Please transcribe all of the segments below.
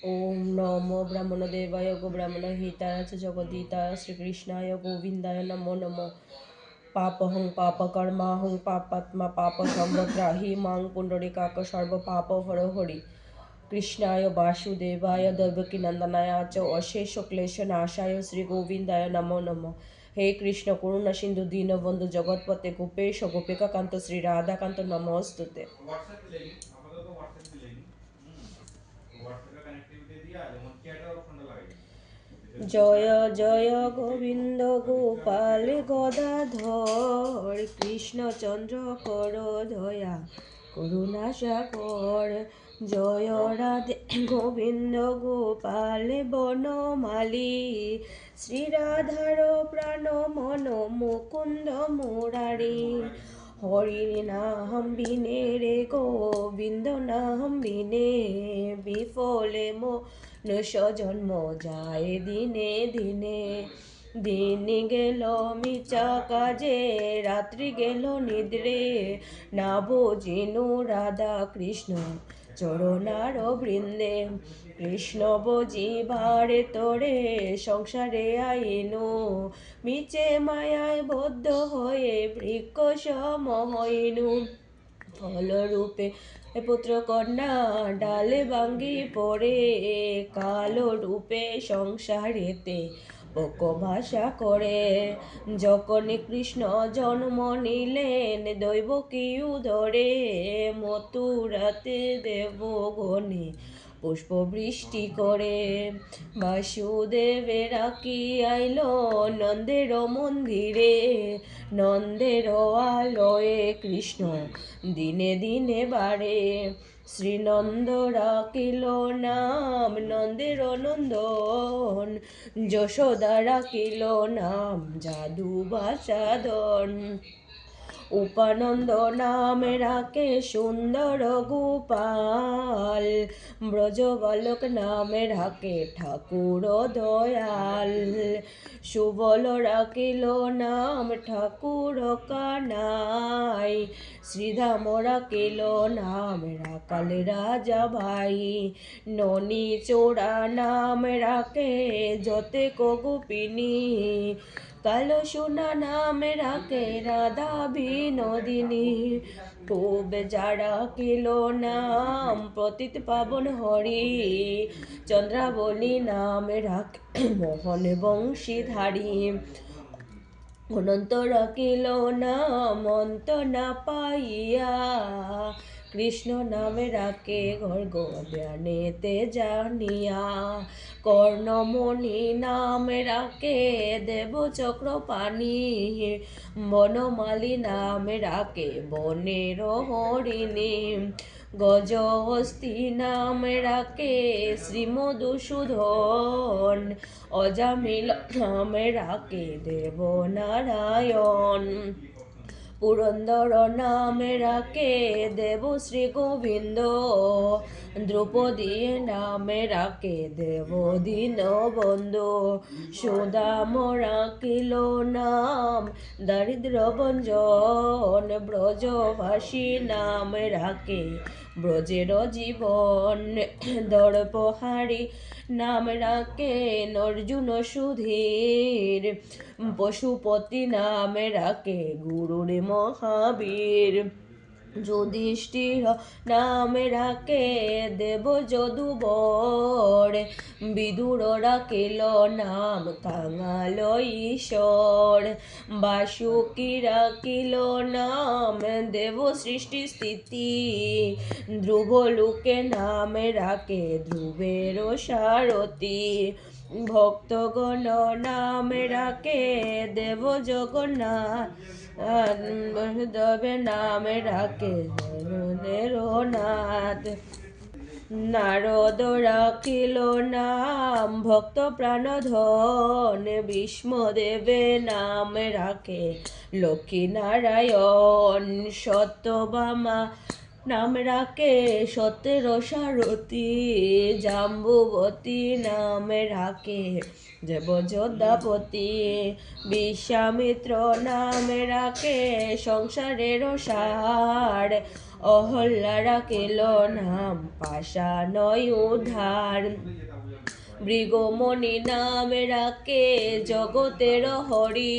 ओम नमो ब्रह्मणदेवाय गो ब्रह्मणहिताय च जगदीताय श्रीकृष्णाय गोविन्दाय नमो नमः। पापहं पापकर्माहं पापात्मा पापसंवत्राहि मां पुण्डरीकाक सर्वपापहर कृष्णाय वासुदेवाय देवकीनंदनाय च अशेष क्लेशनाशाय श्री गोविंदाय नमो नमः। हे कृष्ण करुणा सिंधु दीनबंधु जगतपते गोपेश गोपिकाकांत श्री राधाकांत नमोस्तुते। জয় জয় গোবিন্দ গোপাল গদাধর কৃষ্ণচন্দ্র কর দয়া করুণা সাগর। জয় রাধে গোবিন্দ গোপাল বনমালী শ্রী রাধার প্রাণ মন মুকুন্দ মুরারি। হরির নাম বিনে রে গোবিন্দ নাম বিনে বিফলে মনুষ্য জন্ম যায় দিনে দিনে। দিন গেল মিছা কাজে রাত্রি গেল নিদ্রে না বুঝিনু রাধা কৃষ্ণ চরণার বৃন্দে। কৃষ্ণ বুঝিবার তোরে সংসারে আইনু মিছে মায়ায় বদ্ধ হয়ে বৃক্ষ সম হইনু। ফলরূপে পুত্র কন্যা ডালে ভাঙ্গি পড়ে কালো রূপে সংসারেতে পোক ভাষা করে। যখন কৃষ্ণ জন্ম নিলেন দৈবকী উদরে মথুরাতে দেবগণে পুষ্প বৃষ্টি করে। বাসুদেবেরা কি আইল নন্দের মন্দিরে নন্দের আলয়ে কৃষ্ণ দিনে দিনে বাড়ে। শ্রীনন্দ রাখিল নাম নন্দের নন্দন যশোদা রাখিল নাম যাদু বাসাদন। উপানন্দ নাম রাখে সুন্দর গোপাল ব্রজ বালক নামে রাখে ঠাকুর দয়াল। সুবল রাখিল নাম ঠাকুর কানাই শ্রীধাম রাখিল নাম রাখাল রাজা ভাই। ননী চোরা নাম রাখে যতে গোপিনী কালো সোনা নাম রাখে রাধা বিনোদিনী। খুব যারা কিল নাম পতিত পাবন হরি চন্দ্রাবলী নাম রাখে মোহন বংশীধারী। অনন্ত রাখিল নাম অন্ত না পাইয়া কৃষ্ণ নামে রাখে গর্গ জ্ঞানেতে জানিয়া। কর্ণমণি নামে রাখে দেব চক্রপাণি বনমালী নামে রাখে বনের হরিণী। গজহস্তি নামে রাখে শ্রীমধুসূদন অজামিল নামে রাখে দেবনারায়ণ। পুরন্দর নামে রাখে দেব শ্রী গোবিন্দ দ্রৌপদী নামে রাখে দেব দীনবন্ধু। সুদাম রাখিল নাম দারিদ্র ভঞ্জন ব্রজবাসী নামে রাখে ব্রজের জীবন। দর্পহারি নাম রাখে অর্জুন সুধীর পশুপতি নামে রাখে গুরুর মহাবীর। যুধিষ্ঠির নামে রাখে দেব যদুবর বিদুর রাখিল নাম কাঙাল ঈশ্বর। বাসুকি রাখিল নাম দেব সৃষ্টি স্থিতি ধ্রুব লোকে নামে রাখে ধ্রুবের সারথি। ভক্তগণ নামে রাখে দেব জগন্নাথ দেবে নামে রাখে নাথ। নারদ রাখিল নাম ভক্ত প্রাণধন ভীষ্মদেবে নামে রাখে লক্ষ্মী নারায়ণ। সত্যভামা নাম রাখে সত্যের সারথি, জাম্বুবতী নাম রাখে দেবযোদ্ধাপতি, বিশ্বামিত্র নাম রাখে সংসারের সার, অহল্যা রাখিল নাম পাষাণ উদ্ধার, ভৃগুমণি নাম রাখে জগতের হরি,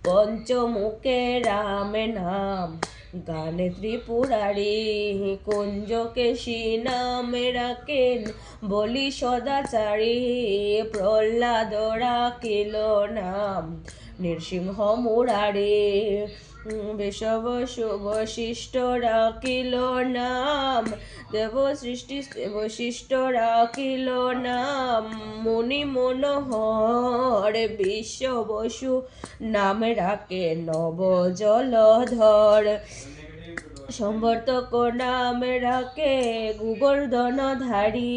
পঞ্চমুখে রাম নাম গানে ত্রিপুরারি, কুঞ্জকেশী নাম রাখেন বলি সদাচারী, প্রহ্লাদ রাখিল নাম নৃসিংহ মুরারি, বশিষ্ঠ রাখিল নাম দেব সৃষ্টি, বশিষ্ঠ রাখিল নাম মুনি মনোহর, বিশ্ব বসু নাম রাখে নব জলধর, সম্বর্তক নাম রাখে গোবর্ধনধারী,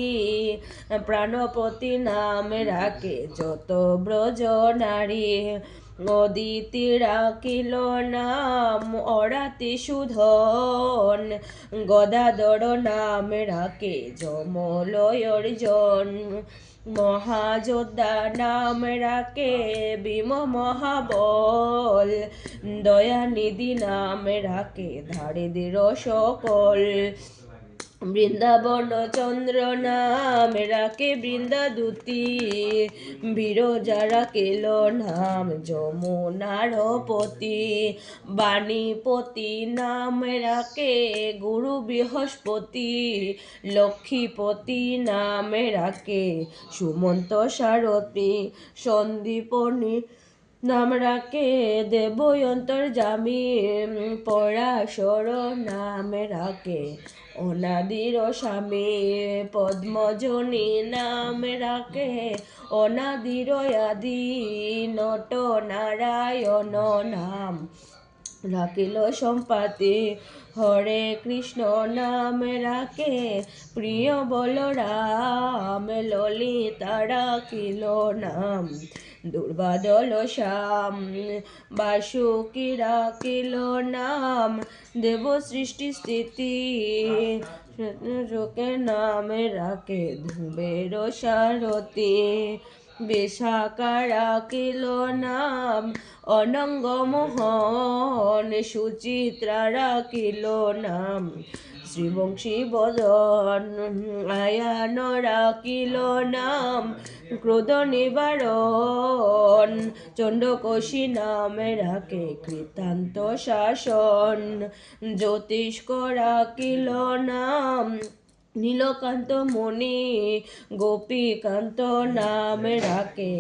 প্রাণপতি নাম রাখে যত ব্রজ নারী, অদিতি রাখিল নাম অরাতি সুধন, গদাধর নাম রাখে যমলয় অর্জন, মহাযোদ্ধা নাম রাখে ভীম মহাবল, দয়ানিধি নাম রাখে দারিদ্র সকল, বৃন্দাবন চন্দ্র নাম রাখে বৃন্দাদূতি, বিরজা রাখিল নাম যমুনার পতি, বাণীপতি নাম রাখে গুরু বৃহস্পতি, লক্ষ্মীপতি নাম রাখে সুমন্ত সারথী, সন্দীপনী নাম রাখে দেবয়ন্তর্যামী, পরাশর নাম রাখে অনাদির স্বামী, পদ্মজনী নাম রাখে অনাদির আদি, নট নারায়ণ নাম রাখিল সম্পাতি, হরে কৃষ্ণ নাম রাখে প্রিয় বলরাম, ললিতা রাখিল নাম দুর্বাদল শ্যাম, বাসুকি রাখিল নাম দেব সৃষ্টি স্থিতি, লোকে নামে রাখে ধ্রুবের সারথি, বিশাখা রাখিল নাম অনঙ্গ মোহন, সুচিত্রা রাখিল নাম শ্রীবংশী বদন, আয়ান রাখিল নাম ক্রোধ নিবারণ, চণ্ডকোশী নামে রাখে কৃতান্ত শাসন, জ্যোতিষ্ক রাখিল নাম নীলকান্ত মণি, গোপীকান্ত নাম রাখে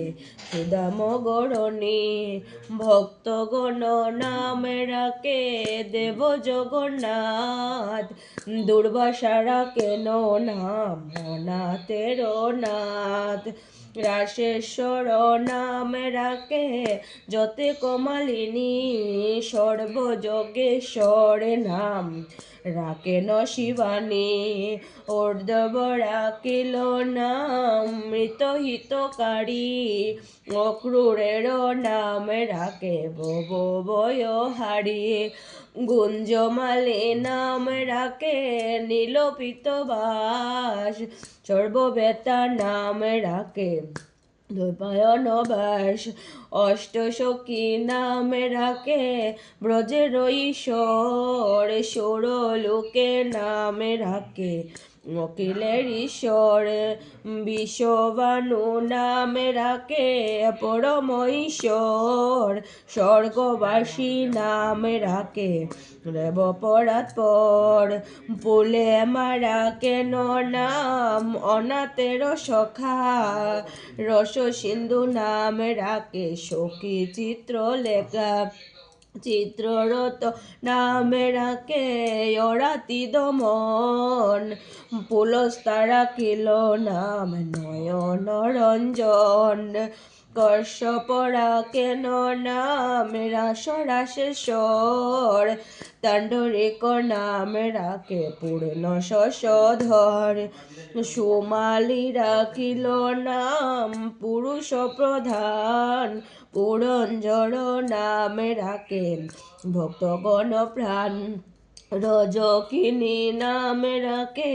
সুদাম গরণী, ভক্তগণ নাম রাখে দেব জগন্নাথ, দুর্বাসা রাখেন নাম অনাথের নাথ, রাশেশ্বর নাম রাখে যতে কমালিনী, সর্বযোগেশ্বর নাম রাখেন শিবানী, ঊর্ধ্ব রাখিল নাম মৃত হিতকারী, অক্রূরের নাম রাখে ভব ভয়হারী, গুঞ্জমালী নাম রাখে নীলপিত বাস, সর্ববেতা নাম রাখে দ্বৈপায়ন বাস, অষ্টসখী নাম রাখে ব্রজের ঈশ্বর, ষোড়লোকে নাম রাখে অখিলের ঈশ্বর, বিশ্ববানু নাম রাখে পরম ঈশ্বর, স্বর্গবাসী নাম রাখে দেব পরাৎপর, ফুলে মারা কেন নাম অনাথের সখা, রস সিন্ধু নাম রাখে সখী চিত্র লেখা, চিত্ররত নামে রাখে অরাতি দমন, পুলস্তা রাখিল নাম নয়ন রঞ্জন, কশ্যপ রাখেন নাম রাস রাশেশ্বর, তাণ্ডরিক নাম রাখে পূর্ণ শশধর, সুমালি রাখিল নাম পুরুষ প্রধান, পুরঞ্জর নাম রাখেন ভক্তগণ প্রাণ, রজকিনী নামে রাখে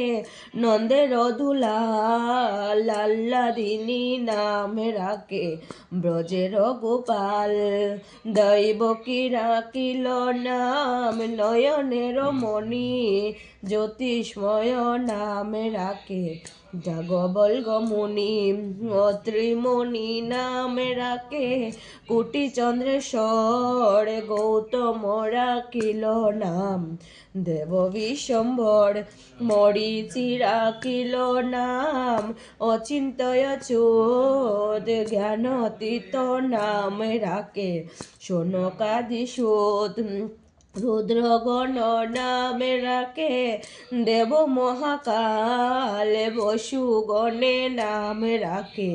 নন্দের দুলাল, আহ্লাদিনী নামে রাখে ব্রজের গোপাল। দৈবকী রাখিল নাম নয়নের মণি, জ্যোতিষ্ময় নামে রাখে যাজ্ঞবল্ক্য মুনি। অত্রিমণি নামে রাখে কোটি চন্দ্রেশ্বর, গৌতম রাখিল নাম দেব বিশ্বম্ভর। মরীচি রাখিল নাম অচিন্ত্যয় চ্যুত, জ্ঞানাতীত নামে রাখে শৌনকাদি সুত। রুদ্রগণ নামে রাখে দেব মহাকাল, বসুগণে নামে রাখে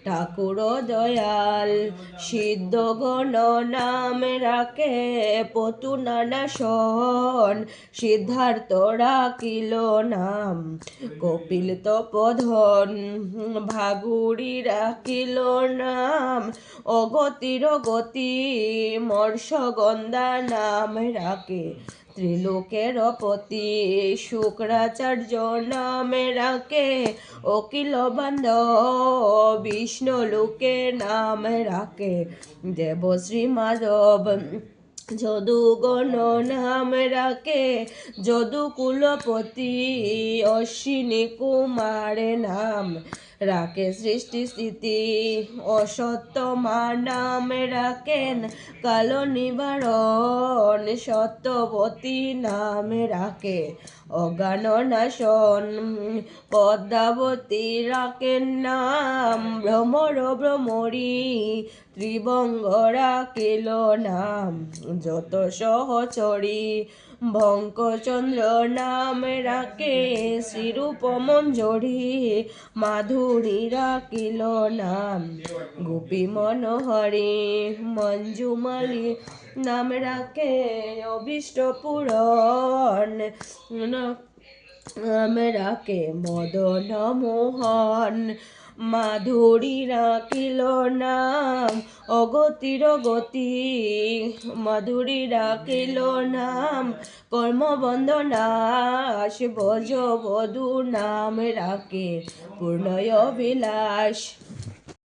ঠাকুর দয়াল। সিদ্ধগণ নামে রাখে পতু নানাসন, সিদ্ধার্থ রাখিল নাম কপিল তপোধন। ভাগুড়ি রাখিল নাম অগতির গতি, মর্ষগন্ধা নামে রাখে ত্রিলোকের পতি। শুক্রাচার্য নামে রাখে অখিল বান্ধব, বিষ্ণুলোকে নামে রাখে দেবশ্রী মাধব। যদুগণ নামে রাখে যদুকুলপতি, অশ্বিনী কুমারে নাম রাখে সৃষ্টি স্থিতি। অসত্যমা নামে রাখেন কাল নিবারণ, সত্যবতী নামে রাখে অজ্ঞান নাশন। পদ্মাবতী রাখেন নাম ভ্রমর ভ্রমরী, ত্রিভঙ্গ রাখিল নাম যত সহচরী। বঙ্কচন্দ্র নামে রাখে শ্রীরূপ মঞ্জরী, মাধুরী রাখিল নাম গোপী মনোহরী। মঞ্জুমালী নামে রাখে অভীষ্ট পূরণ, নামে রাখে মদন মোহন। মাধুরী রাখিল নাম অগতির গতি, মাধুরী রাখিল নাম কর্মবন্ধ নাশ। ভজ বধূ নাম রাখে পূর্ণয় বিলাস।